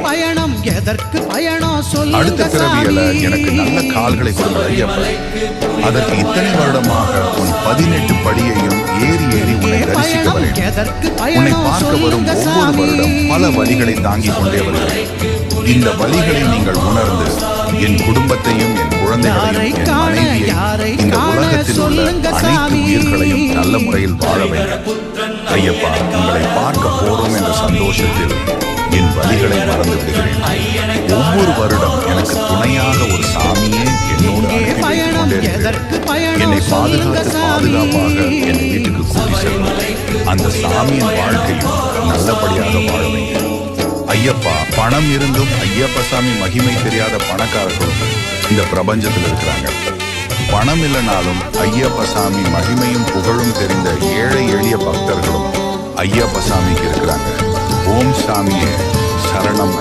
பயணம் எதற்கு பயணம் சொல்லுங்க அடுத்த பிறவியில எனக்கு நல்ல கால்களை கொடுங்க ஐயப்பா. அதற்கு இத்தனை வருடமாக உன் 18 படியையும் ஏறி ஏறி உன்னை தரிசிக்க வரேன். உன்னை பார்க்க வரும் ஒவ்வொரு வருடம் பல வழிகளை தாங்கிக் கொண்டே வருகிறேன். இந்த வழிகளை நீங்கள் உணர்ந்து என் குடும்பத்தையும் என் குழந்தைகளையும் என் மனைவியையும் இந்த உலகத்தில் உள்ள அனைத்து உயிர்களையும் நல்ல முறையில் வாழ வேண்டும். ஐயப்பா, உங்களை பார்க்க போறோம் என்ற சந்தோஷத்தில் என் வழிகளை மறந்து விடுகிறேன். ஒவ்வொரு வருடம் எனக்கு துணையாக ஒரு சாமியே என்னோடு அனுப்பி வைத்துக் கொண்டே இருக்கிறேன். என்னை பாதுகாப்பாக என்னை வீட்டுக்கு கூட்டி செல்லும். அந்த சாமியின் வாழ்க்கையும் நல்லபடியாக வாழ வேண்டும். ஐயப்பா, பணம் இருந்தும் ஐயப்ப சாமி மகிமை தெரியாத பணக்காரர்களும் இந்த பிரபஞ்சத்தில் இருக்கிறாங்க. பணம் இல்லைனாலும் ஐயப்ப சாமி மகிமையும் புகழும் தெரிந்த ஏழை எளிய பக்தர்களும் ஐயப்ப சாமிக்கு இருக்கிறாங்க. ஓம் சாமியே சரணம்.